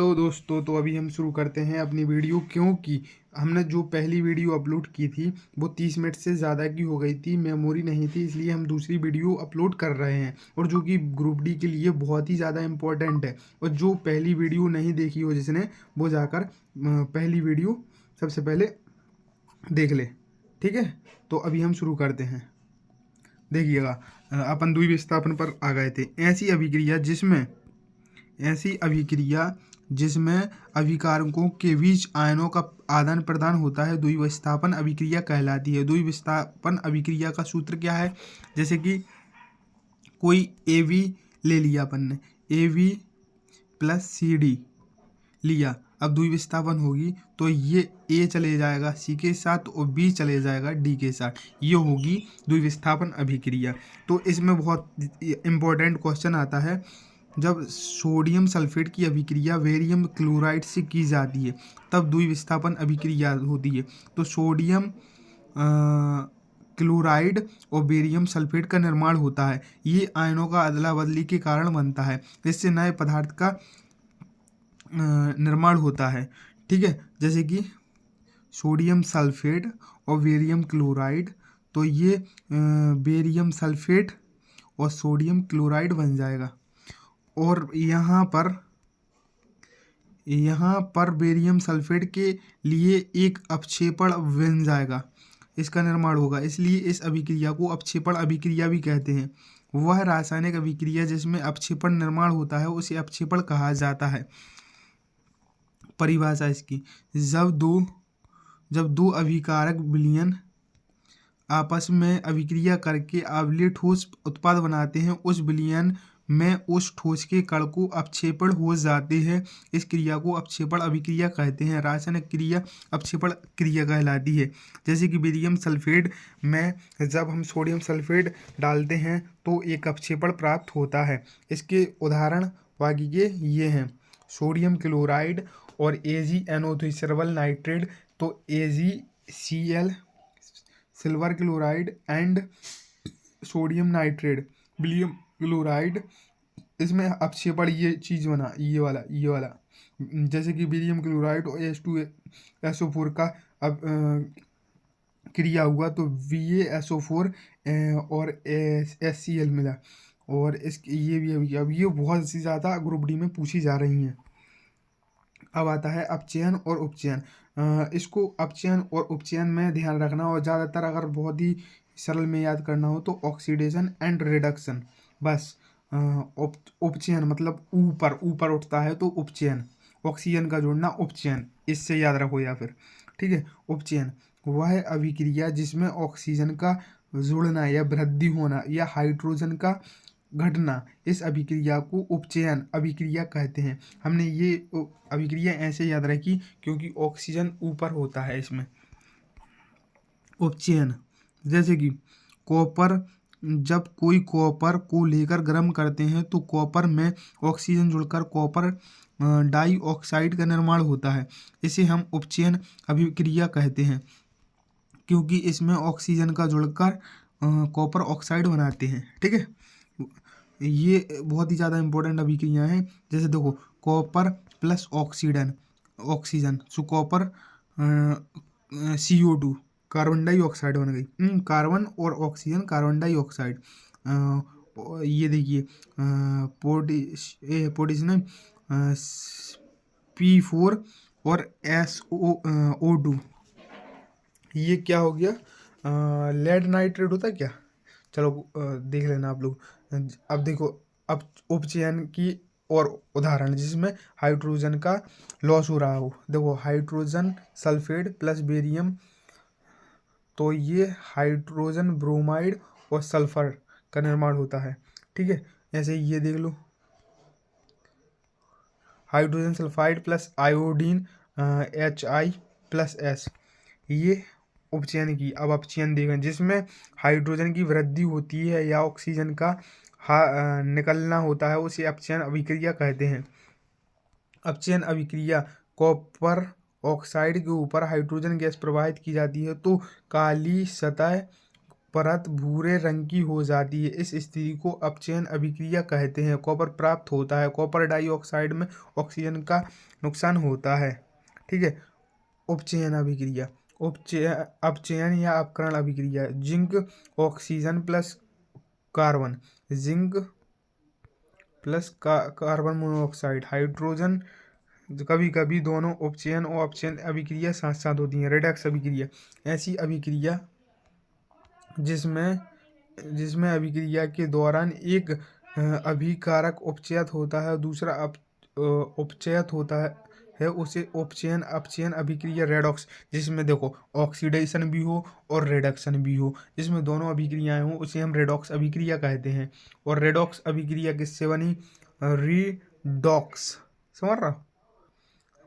Hello दोस्तों, तो अभी हम शुरू करते हैं अपनी वीडियो। क्योंकि हमने जो पहली वीडियो अपलोड की थी वो 30 मिनट से ज़्यादा की हो गई थी, मेमोरी नहीं थी, इसलिए हम दूसरी वीडियो अपलोड कर रहे हैं और जो कि ग्रुप डी के लिए बहुत ही ज़्यादा इम्पोर्टेंट है। और जो पहली वीडियो नहीं देखी हो जिसने, वो जाकर पहली वीडियो सबसे पहले देख ले। ठीक है, तो अभी हम शुरू करते हैं। देखिएगा, अपन द्वि विस्थापन पर आ गए थे। ऐसी अभिक्रिया जिसमें अभिकारकों के बीच आयनों का आदान प्रदान होता है द्विविस्थापन अभिक्रिया कहलाती है। द्विविस्थापन अभिक्रिया का सूत्र क्या है? जैसे कि कोई ए वी ले लिया अपन ने, A V plus C D लिया। अब द्विविस्थापन होगी तो ये ए चले जाएगा सी के साथ और बी चले जाएगा डी के साथ, ये होगी द्विविस्थापन अभिक्रिया। तो इसमें बहुत इम्पोर्टेंट क्वेश्चन आता है, जब सोडियम सल्फेट की अभिक्रिया बेरियम क्लोराइड से की जाती है तब द्विविस्थापन अभिक्रिया होती है। तो सोडियम क्लोराइड और बेरियम सल्फेट का निर्माण होता है। ये आयनों का अदला बदली के कारण बनता है, जिससे नए पदार्थ का निर्माण होता है। ठीक है, जैसे कि सोडियम सल्फेट और बेरियम क्लोराइड, तो ये बेरियम सल्फेट और सोडियम क्लोराइड बन जाएगा। और यहाँ पर बेरियम सल्फेट के लिए एक अपक्षेपण बन जाएगा, इसका निर्माण होगा, इसलिए इस अभिक्रिया को अपक्षेपण अभिक्रिया भी कहते हैं। वह रासायनिक अभिक्रिया जिसमें अपक्षेपण निर्माण होता है उसे अपक्षेपण कहा जाता है। परिभाषा इसकी, जब दो अभिकारक विलयन आपस में अभिक्रिया करके अम्लीय ठोस उत्पाद बनाते हैं, उस विलयन में उस ठोस के कण को अपक्षेपण हो जाते हैं। इस क्रिया को अपक्षेपण अभिक्रिया कहते हैं। रासायनिक क्रिया अपक्षेपण क्रिया कहलाती है। जैसे कि बेरियम सल्फेट में जब हम सोडियम सल्फेट डालते हैं तो एक अपक्षेपण प्राप्त होता है। इसके उदाहरण बाकी के ये हैं, सोडियम क्लोराइड और AgNO3 नाइट्रेट। तो AgCl silver chloride and sodium nitrate, barium chloride, इसमें अपक्षेपण ये चीज़ बना, ये वाला जैसे कि बेरियम क्लोराइड और H2SO4 का अब क्रिया हुआ तो VaSO4 और HCl मिला। और इस ये भी अब ये बहुत सी ज़्यादा ग्रुप डी में पूछी जा रही हैं। अब आता है अपचयन और उपचयन। इसको अपचयन और उपचयन में ध्यान रखना, और ज़्यादातर अगर बहुत ही सरल में याद करना हो तो ऑक्सीडेशन एंड रिडक्शन बस। उपचयन मतलब ऊपर ऊपर उठता है तो उपचयन, ऑक्सीजन का जोड़ना उपचयन, इससे याद रखो या फिर। ठीक है, उपचयन वह अभिक्रिया जिसमें ऑक्सीजन का जुड़ना या वृद्धि होना या हाइड्रोजन का घटना, इस अभिक्रिया को उपचयन अभिक्रिया कहते हैं। हमने ये अभिक्रिया ऐसे याद रखी क्योंकि ऑक्सीजन ऊपर होता है इसमें। उपचयन जैसे कि कॉपर, जब कोई कॉपर को लेकर गर्म करते हैं तो कॉपर में ऑक्सीजन जुड़कर कॉपर डाइऑक्साइड का निर्माण होता है। इसे हम उपचयन अभिक्रिया कहते हैं, क्योंकि इसमें ऑक्सीजन का जुड़कर कॉपर ऑक्साइड बनाते हैं। ठीक है, ये बहुत ही ज़्यादा इम्पोर्टेंट अभिक्रिया हैं। जैसे देखो, copper plus oxygen so copper CO2 carbon dioxide बन गई। कार्बन और ऑक्सीजन कार्बन डाइऑक्साइड। ये देखिए, पोटेशियम P4 और SO2, ये क्या हो गया? लेड नाइट्रेट होता है क्या? चलो देख लेना आप लोग। अब देखो, अब उपचयन की और उदाहरण जिसमें हाइड्रोजन का लॉस हो रहा हो। देखो, हाइड्रोजन सल्फेट प्लस बेरियम, तो ये हाइड्रोजन ब्रोमाइड और सल्फर का निर्माण होता है। ठीक है, ऐसे ही ये देख लो, hydrogen sulphide plus iodine HI+S, ये उपचयन की। अब अपचयन देखें, जिसमें हाइड्रोजन की वृद्धि होती है या ऑक्सीजन का निकलना होता है, उसे अपचयन अभिक्रिया कहते हैं। अपचयन अभिक्रिया, कॉपर ऑक्साइड के ऊपर हाइड्रोजन गैस प्रवाहित की जाती है तो काली सतह परत भूरे रंग की हो जाती है। इस स्थिति को अपचयन अभिक्रिया कहते हैं। कॉपर प्राप्त होता है। कॉपर डाइऑक्साइड में ऑक्सीजन का नुकसान होता है। ठीक है। उपचयन अभिक्रिया, अपचयन या अपकरण अभिक्रिया। Zinc oxygen plus carbon, zinc plus carbon monoxide, hydrogen. कभी कभी दोनों उपचयन और अपचयन अभिक्रिया साथ साथ होती हैं। रेडॉक्स अभिक्रिया, ऐसी अभिक्रिया जिसमें जिसमें अभिक्रिया के दौरान एक अभिकारक उपचयित होता है, दूसरा उपचयित होता है उसे उपचयन अपचयन अभिक्रिया रेडॉक्स, जिसमें देखो ऑक्सीडेशन भी हो और रिडक्शन भी हो, जिसमें दोनों अभिक्रियाएं हो उसे हम रेडॉक्स अभिक्रिया कहते हैं। और रेडॉक्स अभिक्रिया किससे बनी? रिडॉक्स, समझ रहा?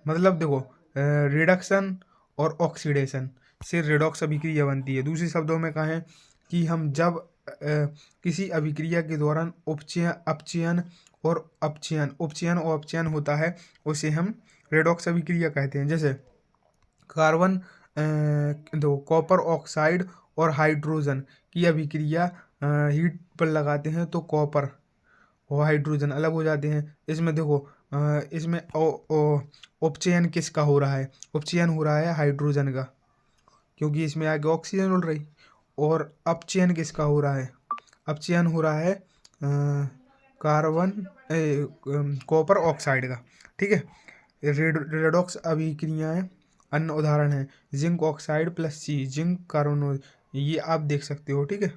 मतलब देखो रिडक्शन और ऑक्सीडेशन से रेडॉक्स अभिक्रिया बनती है। दूसरे शब्दों में कहें कि हम जब किसी अभिक्रिया के दौरान उपचयन और अपचयन होता है उसे हम रेडॉक्स अभिक्रिया कहते हैं। जैसे कार्बन दो कॉपर ऑक्साइड और हाइड्रोजन की अभिक्रिया हीट पर लगाते हैं तो कॉपर और हाइड्रोजन अलग हो जाते हैं। इसमें देखो इसमें उपचयन किसका हो रहा है? उपचयन हो रहा है हाइड्रोजन का, क्योंकि इसमें आगे ऑक्सीजन उड़ रही। और अपचयन किसका हो रहा है? अपचयन हो रहा है कॉपर ऑक्साइड का। ठीक है। रेडॉक्स अभिक्रियाएं अन्य उदाहरण हैं जिंक ऑक्साइड प्लस सी, जिंक कार्बोनेट, ये आप देख सकते हो। ठीक है।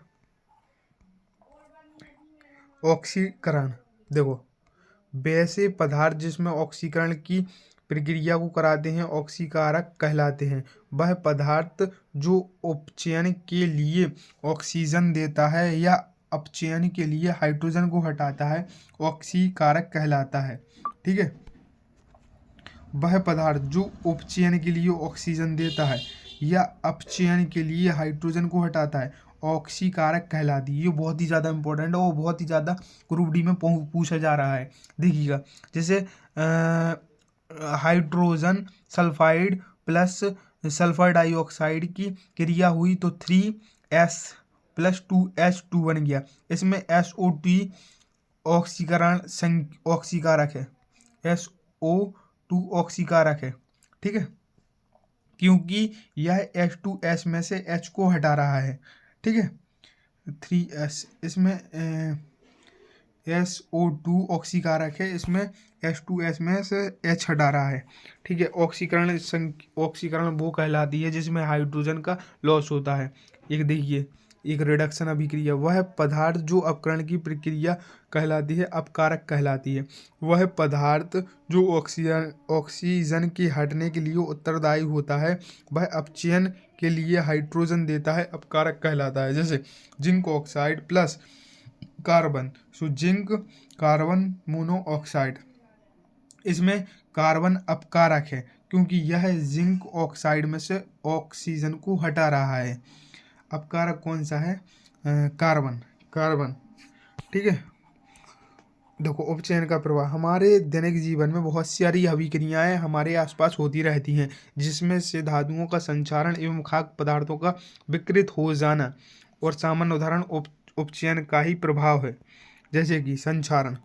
ऑक्सीकरण, देखो वैसे पदार्थ जिसमें ऑक्सीकरण की प्रक्रिया को कराते हैं ऑक्सीकारक कहलाते हैं। वह पदार्थ जो उपचयन के लिए ऑक्सीजन देता है या अपचयन के लिए हाइड्रोजन को हटाता है ऑक्सीकारक कहलाता है। ठीक है। वह पदार्थ जो उपचयन के लिए ऑक्सीजन देता है या अपचयन के लिए हाइड्रोजन को हटाता है ऑक्सीकारक कहलाती है। ये बहुत ही ज़्यादा इंपॉर्टेंट है और बहुत ही ज़्यादा ग्रुप डी में पूछा जा रहा है। देखिएगा जैसे hydrogen sulphide plus sulphur dioxide की क्रिया हुई तो 3S प्लस 2H2 बन गया। इसमें SO2 ऑक्सीकारक है। SO2 ऑक्सीकारक है। ठीक है, क्योंकि यह H2S में से H को हटा रहा है। ठीक है। 3S इसमें SO2 ऑक्सीकारक है, इसमें H2S में से H हटा रहा है। ठीक है। ऑक्सीकरण वो कहलाती है जिसमें हाइड्रोजन का लॉस होता है। एक देखिए एक रिडक्शन अभिक्रिया, वह पदार्थ जो अपकरण की प्रक्रिया कहलाती है अपकारक कहलाती है। वह पदार्थ जो ऑक्सीजन के हटने के लिए उत्तरदायी होता है वह अपचयन के लिए हाइड्रोजन देता है अपकारक कहलाता है। जैसे zinc oxide plus carbon, so zinc carbon monoxide, इसमें कार्बन अपकारक है क्योंकि यह जिंक ऑक्साइड में से ऑक्सीजन को हटा रहा है। अपकारक कौन सा है? कार्बन। ठीक है। देखो उपचयन का प्रभाव, हमारे दैनिक जीवन में बहुत सारी अभिक्रियाएं हमारे आसपास होती रहती हैं जिसमें से धातुओं का संचारण एवं खाद्य पदार्थों का विकृत हो जाना और सामान्य उदाहरण उपचयन का ही प्रभाव है। जैसे कि संचारण,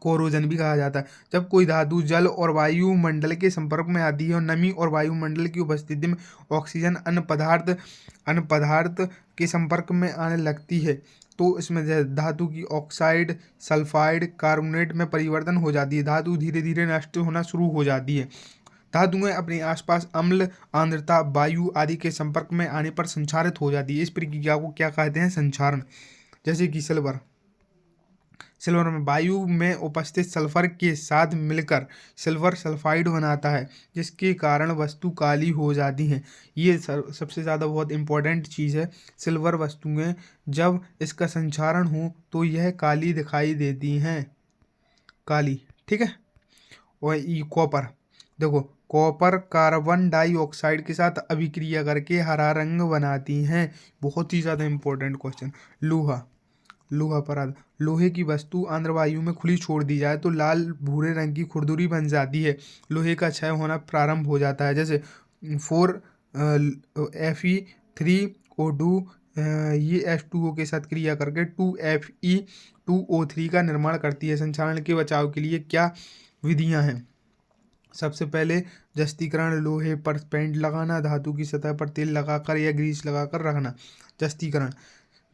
कोरोजन भी कहा जाता है। जब कोई धातु जल और वायुमंडल के संपर्क में आती है और नमी और वायुमंडल की उपस्थिति में ऑक्सीजन अन्य पदार्थ के संपर्क में आने लगती है तो इसमें धातु की ऑक्साइड सल्फाइड कार्बोनेट में परिवर्तन हो जाती है। धातु धीरे धीरे नष्ट होना शुरू हो जाती है। धातुएं अपने आसपास अम्ल आर्द्रता वायु आदि के संपर्क में आने पर संक्षारित हो जाती है। इस प्रक्रिया को क्या कहते हैं? संक्षारण। जैसे कि सिल्वर में वायु में उपस्थित सल्फर के साथ मिलकर सिल्वर सल्फाइड बनाता है जिसके कारण वस्तु काली हो जाती हैं। ये सबसे ज़्यादा बहुत इंपॉर्टेंट चीज़ है। सिल्वर वस्तुएं जब इसका संचारण हो तो यह काली दिखाई देती हैं, काली। ठीक है। और ये कॉपर, देखो कॉपर कार्बन डाइऑक्साइड के साथ अभिक्रिया करके हरा रंग बनाती हैं। बहुत ही ज़्यादा इंपॉर्टेंट क्वेश्चन। लोहा पदार्थ, लोहे की वस्तु आंध्र वायु में खुली छोड़ दी जाए तो लाल भूरे रंग की खुरदुरी बन जाती है। लोहे का क्षय होना प्रारंभ हो जाता है। जैसे 4Fe3O2 ये H2O के साथ क्रिया करके 2Fe2O3 का निर्माण करती है। संक्षारण के बचाव के लिए क्या विधियां हैं? सबसे पहले जस्तीकरण, लोहे पर पेंट लगाना, धातु की सतह पर तेल लगाकर या ग्रीस लगाकर रखना। जस्तीकरण,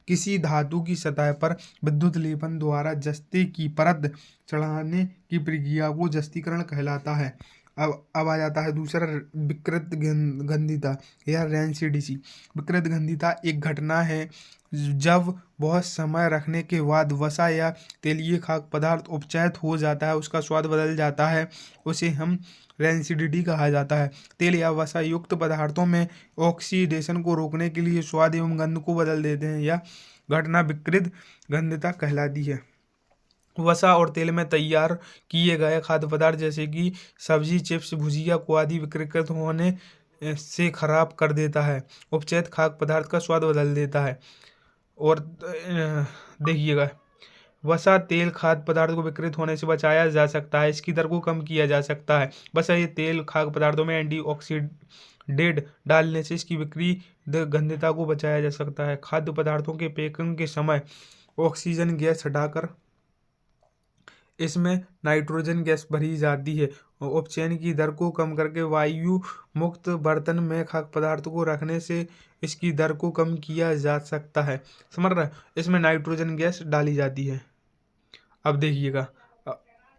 किसी धातु की सतह पर विद्युत लेपन द्वारा जस्ते की परत चढ़ाने की प्रक्रिया को जस्तीकरण कहलाता है। अब आ जाता है दूसरा, विकृत गंधिता या रैंसिडिटी। विकृत गंधिता एक घटना है जब बहुत समय रखने के बाद वसा या तेलीय खाद्य पदार्थ उपचयित हो जाता है, उसका स्वाद बदल जाता है, उसे हम रैंसिडिटी कहा जाता है। तेल या वसा युक्त पदार्थों में ऑक्सीडेशन को रोकने के लिए स्वाद एवं गंध को बदल देते हैं। यह घटना विकृत गंधिता कहलाती है। वसा और तेल में तैयार किए गए खाद्य पदार्थ जैसे कि सब्जी, चिप्स, भुजिया को आदि विकृत होने से खराब कर देता है। उपचयित खाद्य पदार्थ का स्वाद बदल देता है। और देखिएगा, वसा तेल खाद्य पदार्थ को विकृत होने से बचाया जा सकता है, इसकी दर को कम किया जा सकता है। वसा ये तेल खाद्य पदार्थों में एंटीऑक्सीडेंट डालने से इसकी विकृत गंधिता को बचाया जा सकता है। खाद्य पदार्थों के पैकिंग के समय ऑक्सीजन गैस हटाकर इसमें नाइट्रोजन गैस भरी जाती है। उपचयन की दर को कम करके वायु मुक्त बर्तन में खाद्य पदार्थ को रखने से इसकी दर को कम किया जा सकता है। समझ रहे हैं? इसमें नाइट्रोजन गैस डाली जाती है। अब देखिएगा,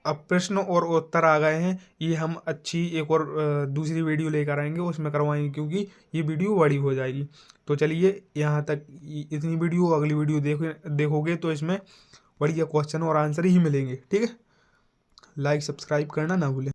अब प्रश्न और उत्तर आ गए हैं। ये हम अच्छी एक और दूसरी वीडियो लेकर आएंगे, उसमें करवाएंगे, क्योंकि ये वीडियो बड़ी हो जाएगी। तो चलिए यहाँ तक इतनी वीडियो, अगली वीडियो देखोगे तो इसमें बढ़िया क्वेश्चन और आंसर ही मिलेंगे। ठीक है, लाइक सब्सक्राइब करना ना भूलें।